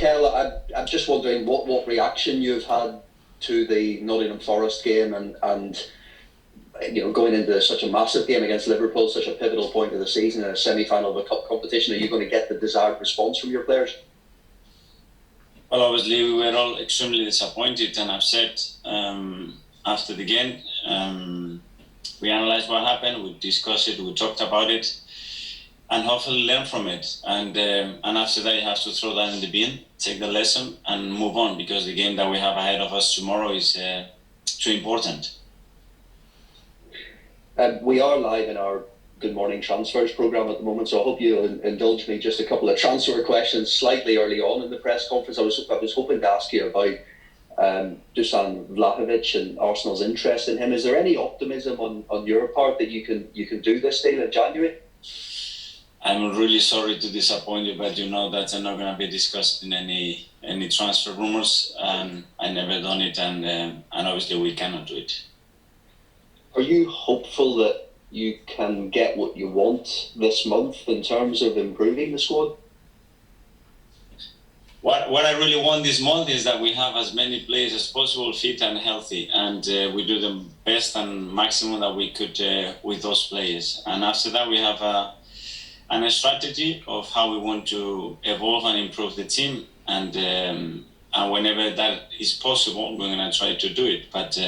Mikel, I'm just wondering what reaction you've had to the Nottingham Forest game and going into such a massive game against Liverpool, such a pivotal point of the season, a semi-final of a cup competition. Are you going to get the desired response from your players? Well, obviously we were all extremely disappointed and upset after the game. We analysed what happened, we discussed it, we talked about it, and hopefully learn from it. And after that, you have to throw that in the bin, take the lesson, and move on, because the game that we have ahead of us tomorrow is too important. We are live in our Good Morning Transfers programme at the moment, so I hope you'll indulge me just a couple of transfer questions slightly early on in the press conference. I was hoping to ask you about Dusan Vlahovic and Arsenal's interest in him. Is there any optimism on your part that you can do this deal in January? I'm really sorry to disappoint you, but you know that I'm not going to be discussed in any transfer rumours. I never done it, and obviously we cannot do it. Are you hopeful that you can get what you want this month in terms of improving the squad? What I really want this month is that we have as many players as possible fit and healthy, and we do the best and maximum that we could with those players. And after that, we have a strategy of how we want to evolve and improve the team, and whenever that is possible, we're going to try to do it. But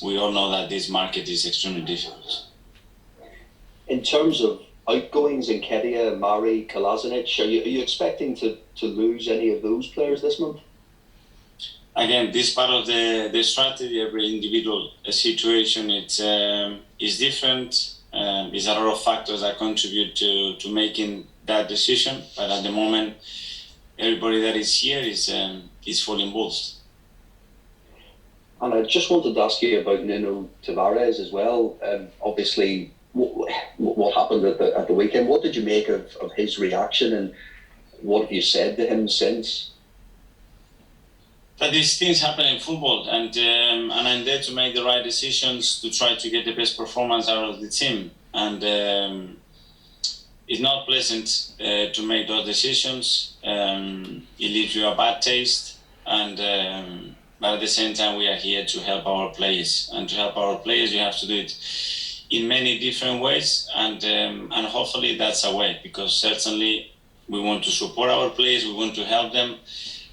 we all know that this market is extremely difficult. In terms of outgoings in Kedia, Mari, Kolasinac, are you expecting to lose any of those players this month? Again, this part of the strategy, every individual situation is different. There's a lot of factors that contribute to making that decision. But at the moment, everybody that is here is fully involved. And I just wanted to ask you about Nuno Tavares as well. Obviously, what happened at the weekend? What did you make of his reaction, and what have you said to him since? That these things happen in football, and I'm there to make the right decisions to try to get the best performance out of the team. And it's not pleasant to make those decisions. It leaves you a bad taste, and but at the same time, we are here to help our players, and to help our players, you have to do it in many different ways, and hopefully that's a way, because certainly we want to support our players, we want to help them,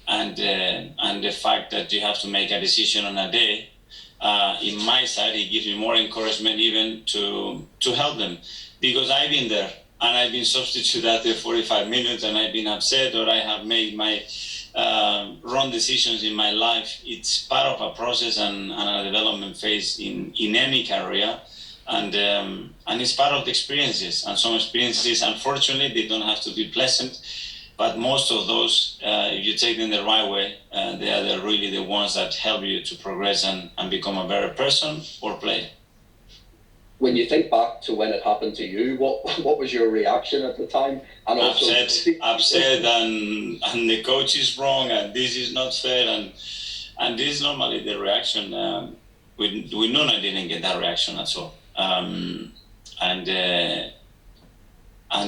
and the fact that you have to make a decision on a day, in my side, it gives me more encouragement even to help them, because I've been there and I've been substituted after 45 minutes, and I've been upset, or I have made my wrong decisions in my life. It's part of a process and a development phase in any career. And it's part of the experiences, and some experiences, unfortunately, they don't have to be pleasant, but most of those, if you take them the right way, they are really the ones that help you to progress and become a better person or player. When you think back to when it happened to you, what was your reaction at the time? And also upset, and the coach is wrong, and this is not fair, and this is normally the reaction. We know I didn't get that reaction at all. And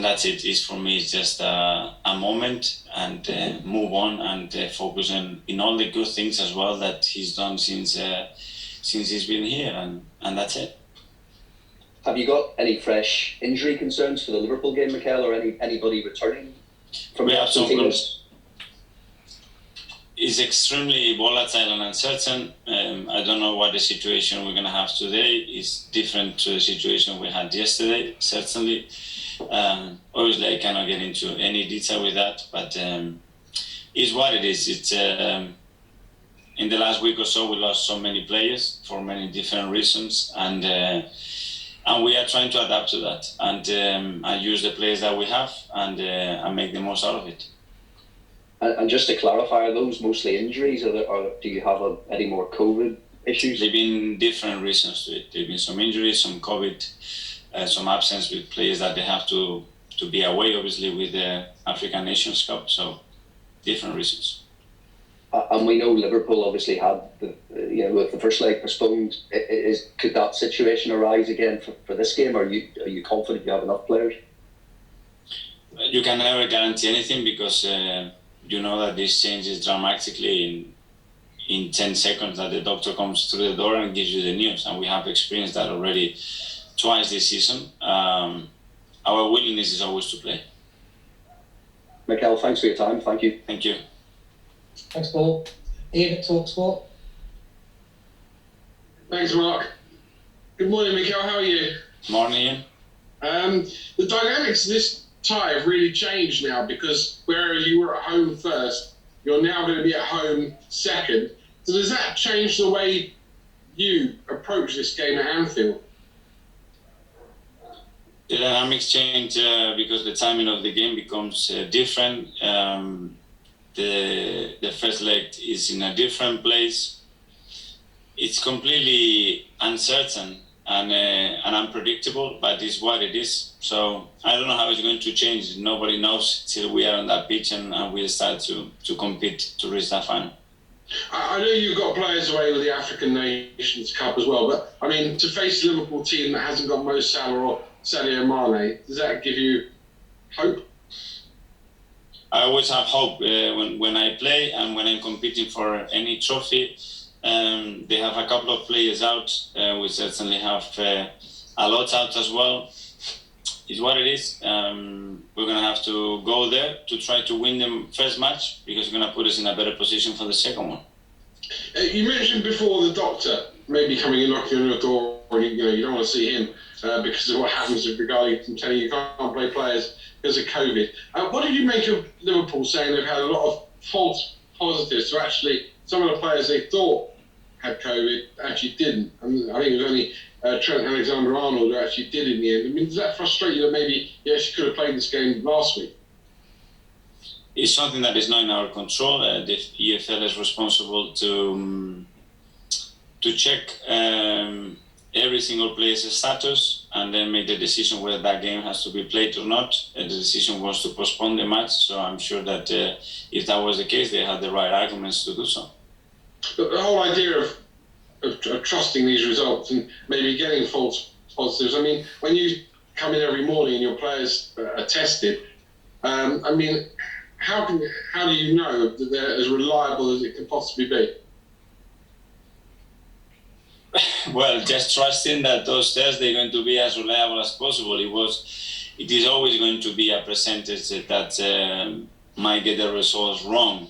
that's it. It's for me, it's just a moment, and move on, and focus in all the good things as well that he's done since he's been here, and that's it. Have you got any fresh injury concerns for the Liverpool game, Mikel, or anybody returning from the absence team? It's extremely volatile and uncertain. I don't know what the situation we're going to have today is different to the situation we had yesterday, certainly. Obviously, I cannot get into any detail with that, but it's what it is. It's in the last week or so, we lost so many players for many different reasons, and we are trying to adapt to that, and use the players that we have, and make the most out of it. And just to clarify, are those mostly injuries, or do you have any more COVID issues? There have been different reasons to it. There have been some injuries, some COVID, some absence with players that they have to be away, obviously, with the African Nations Cup. So, different reasons. And we know Liverpool obviously had with the first leg postponed. Could that situation arise again for this game? Are you confident you have enough players? You can never guarantee anything, because you know that this changes dramatically in 10 seconds that the doctor comes through the door and gives you the news. And we have experienced that already twice this season. Our willingness is always to play. Mikel, thanks for your time. Thank you. Thank you. Thanks, Paul. Ian at TalkSport. Thanks, Mark. Good morning, Mikel. How are you? Morning, Ian. The dynamics of this tie have really changed now, because whereas you were at home first, you're now going to be at home second. So does that change the way you approach this game at Anfield? The dynamics change because the timing of the game becomes different. The first leg is in a different place. It's completely uncertain and unpredictable, but it's what it is. So I don't know how it's going to change. Nobody knows till we are on that pitch and we start to compete to reach that final. I know you've got players away with the African Nations Cup as well, but I mean, to face a Liverpool team that hasn't got Mo Salah or Sadio Mane, does that give you hope? I always have hope when I play and when I'm competing for any trophy. They have a couple of players out. We certainly have a lot out as well. It's what it is. We're going to have to go there to try to win the first match, because it's going to put us in a better position for the second one. You mentioned before the doctor maybe coming and knocking on your door, or you don't want to see him because of what happens regarding him telling you can't play players because of COVID. What did you make of Liverpool saying they've had a lot of false positives? So actually, some of the players they thought had COVID actually didn't. And I think it was only Trent Alexander-Arnold who actually did in the end. I mean, does that frustrate you that maybe you actually could have played this game last week? It's something that is not in our control. The EFL is responsible to check every single player's status and then make the decision whether that game has to be played or not. The decision was to postpone the match, so I'm sure that if that was the case, they had the right arguments to do so. But the whole idea of trusting these results and maybe getting false positives, I mean, when you come in every morning and your players are tested, I mean, how do you know that they're as reliable as it can possibly be? Well, just trusting that those tests they're going to be as reliable as possible. It is always going to be a percentage that might get the results wrong.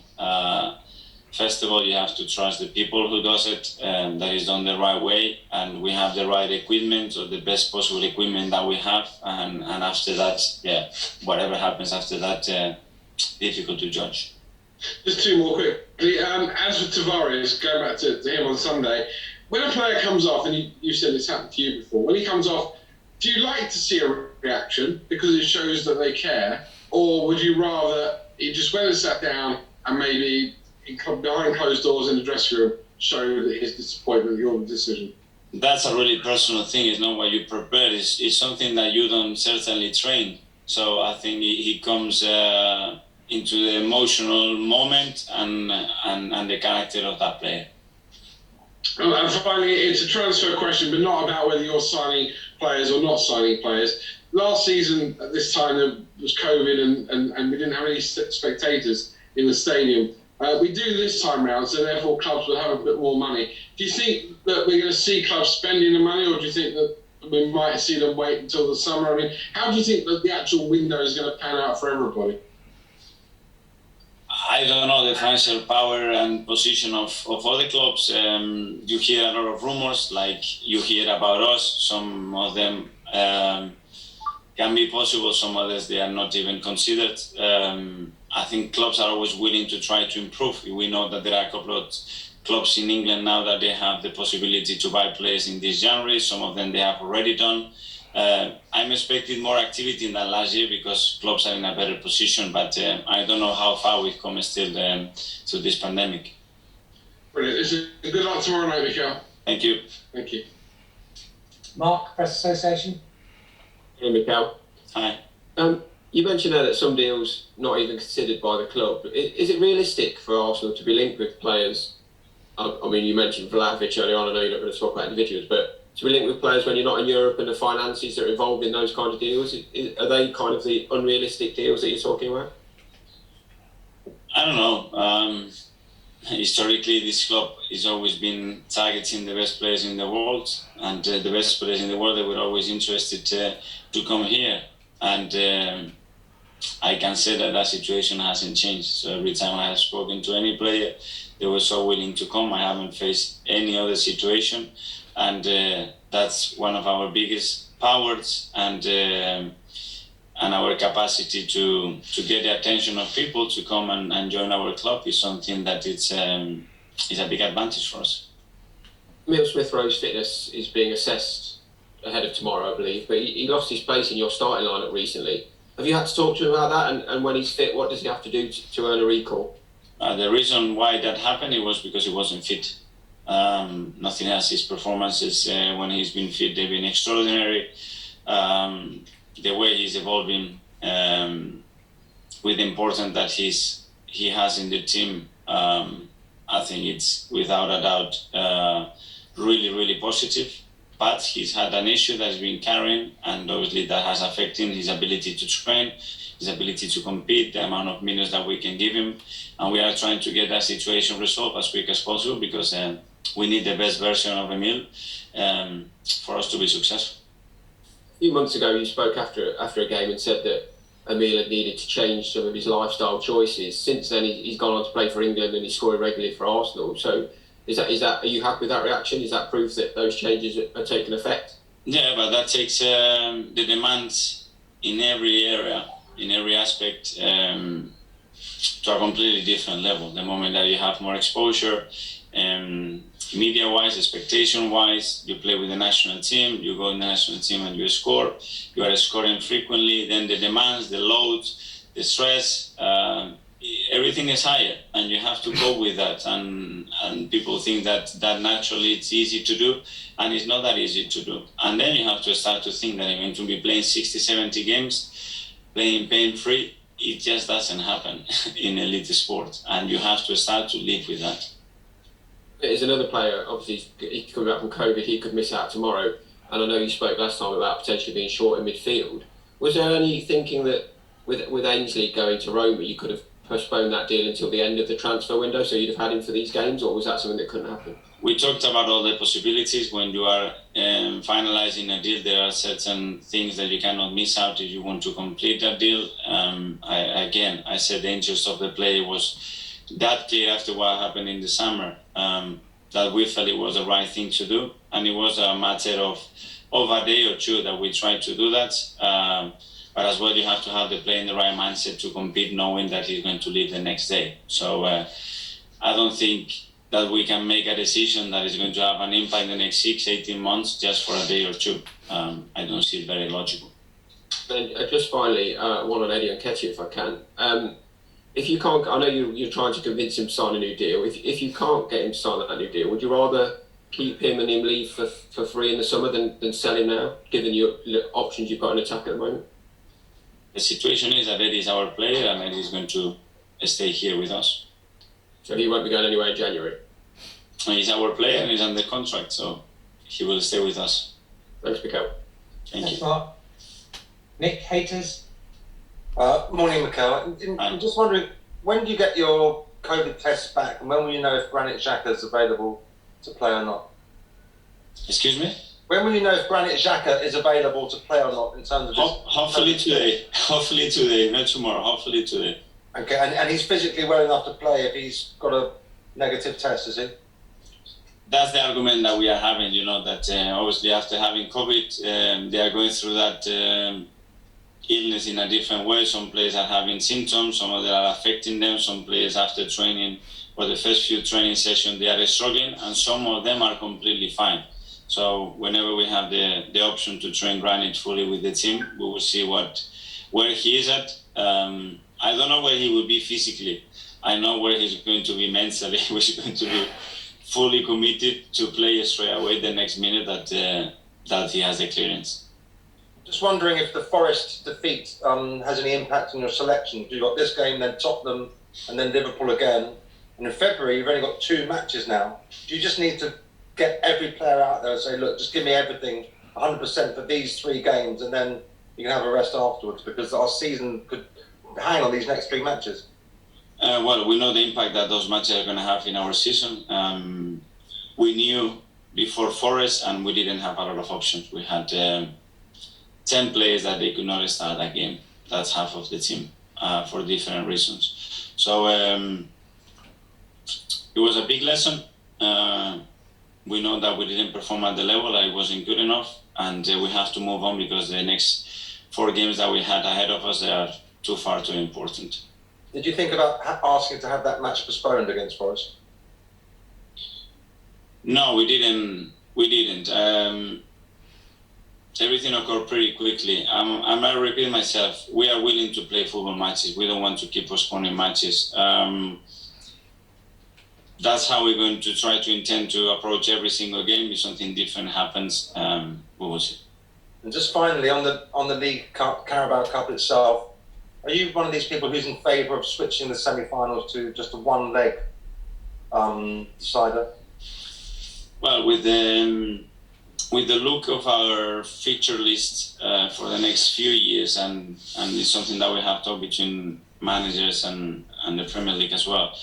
First of all, you have to trust the people who does it, that is done the right way, and we have the right equipment, or the best possible equipment that we have. And after that, whatever happens after that, difficult to judge. Just two more quickly. As with Tavares, going back to him on Sunday, when a player comes off, and you said it's happened to you before, when he comes off, do you like to see a reaction because it shows that they care, or would you rather he just went and sat down and maybe behind closed doors in the dressing room show that his disappointment with your decision? That's a really personal thing. It's not what you prepare. It's something that you don't certainly train. So I think he comes into the emotional moment and the character of that player. And finally, it's a transfer question, but not about whether you're signing players or not signing players. Last season, at this time, there was COVID and we didn't have any spectators in the stadium. We do this time round, so therefore clubs will have a bit more money. Do you think that we're going to see clubs spending the money, or do you think that we might see them wait until the summer? I mean, how do you think that the actual window is going to pan out for everybody? I don't know the financial power and position of other clubs. You hear a lot of rumors, like you hear about us. Some of them can be possible, some others they are not even considered. I think clubs are always willing to try to improve. We know that there are a couple of clubs in England now that they have the possibility to buy players in this January. Some of them they have already done. I'm expecting more activity than last year because clubs are in a better position, but I don't know how far we've come still to this pandemic. Brilliant. Good luck tomorrow night, Mikel. Thank you. Thank you. Mark, Press Association. Hey, Mikel. Hi. You mentioned there that some deals not even considered by the club. Is it realistic for Arsenal to be linked with players? I mean, you mentioned Vlahovic earlier on. I know you're not going to talk about individuals, but to be linked with players when you're not in Europe and the finances that are involved in those kind of deals, are they kind of the unrealistic deals that you're talking about? I don't know. Historically, this club has always been targeting the best players in the world, and the best players in the world, they were always interested to come here. And I can say that situation hasn't changed. So every time I have spoken to any player, they were so willing to come. I haven't faced any other situation, and that's one of our biggest powers and our capacity to get the attention of people to come and join our club is something that is a big advantage for us. Emile Smith-Rowe's fitness is being assessed ahead of tomorrow, I believe, but he lost his place in your starting lineup recently. Have you had to talk to him about that? And when he's fit, what does he have to do to earn a recall? The reason why that happened, it was because he wasn't fit. Nothing else. His performances when he's been fit, they've been extraordinary. The way he's evolving, with the importance that he has in the team, I think it's without a doubt really, really positive. But he's had an issue that's been carrying, and obviously that has affected his ability to train, his ability to compete, the amount of minutes that we can give him. And we are trying to get that situation resolved as quick as possible, because we need the best version of Emile for us to be successful. A few months ago, you spoke after a game and said that Emile had needed to change some of his lifestyle choices. Since then, he's gone on to play for England and he's scoring regularly for Arsenal. So, is that? Are you happy with that reaction? Is that proof that those changes are taking effect? Yeah, but that takes the demands in every area, in every aspect, to a completely different level. The moment that you have more exposure, media-wise, expectation-wise, you play with the national team, you go in the national team and you score, you are scoring frequently, then the demands, the loads, the stress, everything is higher, and you have to go with that. And people think that naturally it's easy to do, and it's not that easy to do. And then you have to start to think that you're going to be playing 60, 70 games, playing pain-free. It just doesn't happen in elite sport, and you have to start to live with that. There's another player, obviously, he's coming back from COVID, he could miss out tomorrow. And I know you spoke last time about potentially being short in midfield. Was there any thinking that with Ainsley going to Roma, you could have postponed that deal until the end of the transfer window, so you'd have had him for these games, or was that something that couldn't happen? We talked about all the possibilities. When you are finalizing a deal, there are certain things that you cannot miss out if you want to complete that deal. I said the interest of the player was that clear after what happened in the summer, that we felt it was the right thing to do, and it was a matter of a day or two that we tried to do that. But as well, you have to have the player in the right mindset to compete, knowing that he's going to leave the next day. So I don't think that we can make a decision that is going to have an impact in the next 6-18 months just for a day or two. I don't see it very logical. And just finally, one on Eddie Nketiah, if I can. If you can't, I know you're trying to convince him to sign a new deal. If you can't get him to sign that new deal, would you rather keep him and him leave for free in the summer than sell him now, given your options you've got in attack at the moment? The situation is that Eddie is our player, and Eddie is going to stay here with us. So he won't be going anywhere in January? And he's our player and he's under contract, so he will stay with us. Thanks, Mikel. Thanks, Mark. Nick, haters? Morning, Mikel. I'm just wondering, when do you get your COVID tests back, and when will you know if Granit Xhaka is available to play or not? Excuse me? When will you know if Granit Xhaka is available to play or not in terms of hopefully today. Hopefully today, not tomorrow. Hopefully today. Okay, and he's physically well enough to play if he's got a negative test, is he? That's the argument that we are having, that obviously after having COVID, they are going through that illness in a different way. Some players are having symptoms, some of them are affecting them. Some players after training or the first few training sessions, they are struggling, and some of them are completely fine. So whenever we have the option to train Granit fully with the team, we will see where he is at. I don't know where he will be physically. I know where he's going to be mentally. He's going to be fully committed to play straight away the next minute that he has the clearance. Just wondering if the Forest defeat has any impact on your selection. You've got this game, then Tottenham, and then Liverpool again. And in February, you've only got 2 matches now. Do you just need to get every player out there and say, look, just give me everything 100% for these 3 games, and then you can have a rest afterwards, because our season could hang on these next 3 matches? Well, we know the impact that those matches are going to have in our season. We knew before Forest, and we didn't have a lot of options. We had 10 players that they could not start that game. That's half of the team for different reasons. So it was a big lesson. We know that we didn't perform at the level. I wasn't good enough, and we have to move on because the next 4 games that we had ahead of us, they are too important. Did you think about asking to have that match postponed against Forest? No, we didn't. Everything occurred pretty quickly. I might repeat myself. We are willing to play football matches. We don't want to keep postponing matches. That's how we're going to try to intend to approach every single game. If something different happens, we will see. And just finally, on the League Cup, Carabao Cup itself, are you one of these people who's in favour of switching the semi-finals to just a one-leg decider? Well, with the look of our fixture list for the next few years, and it's something that we have talked between managers and the Premier League as well,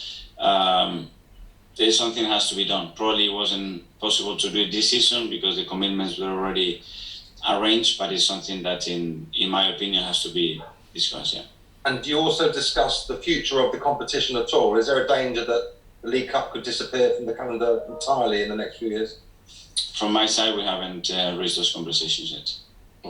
there's something that has to be done. Probably it wasn't possible to do it this season because the commitments were already arranged, but it's something that, in my opinion, has to be discussed, yeah. And do you also discuss the future of the competition at all? Is there a danger that the League Cup could disappear from the calendar entirely in the next few years? From my side, we haven't raised those conversations yet.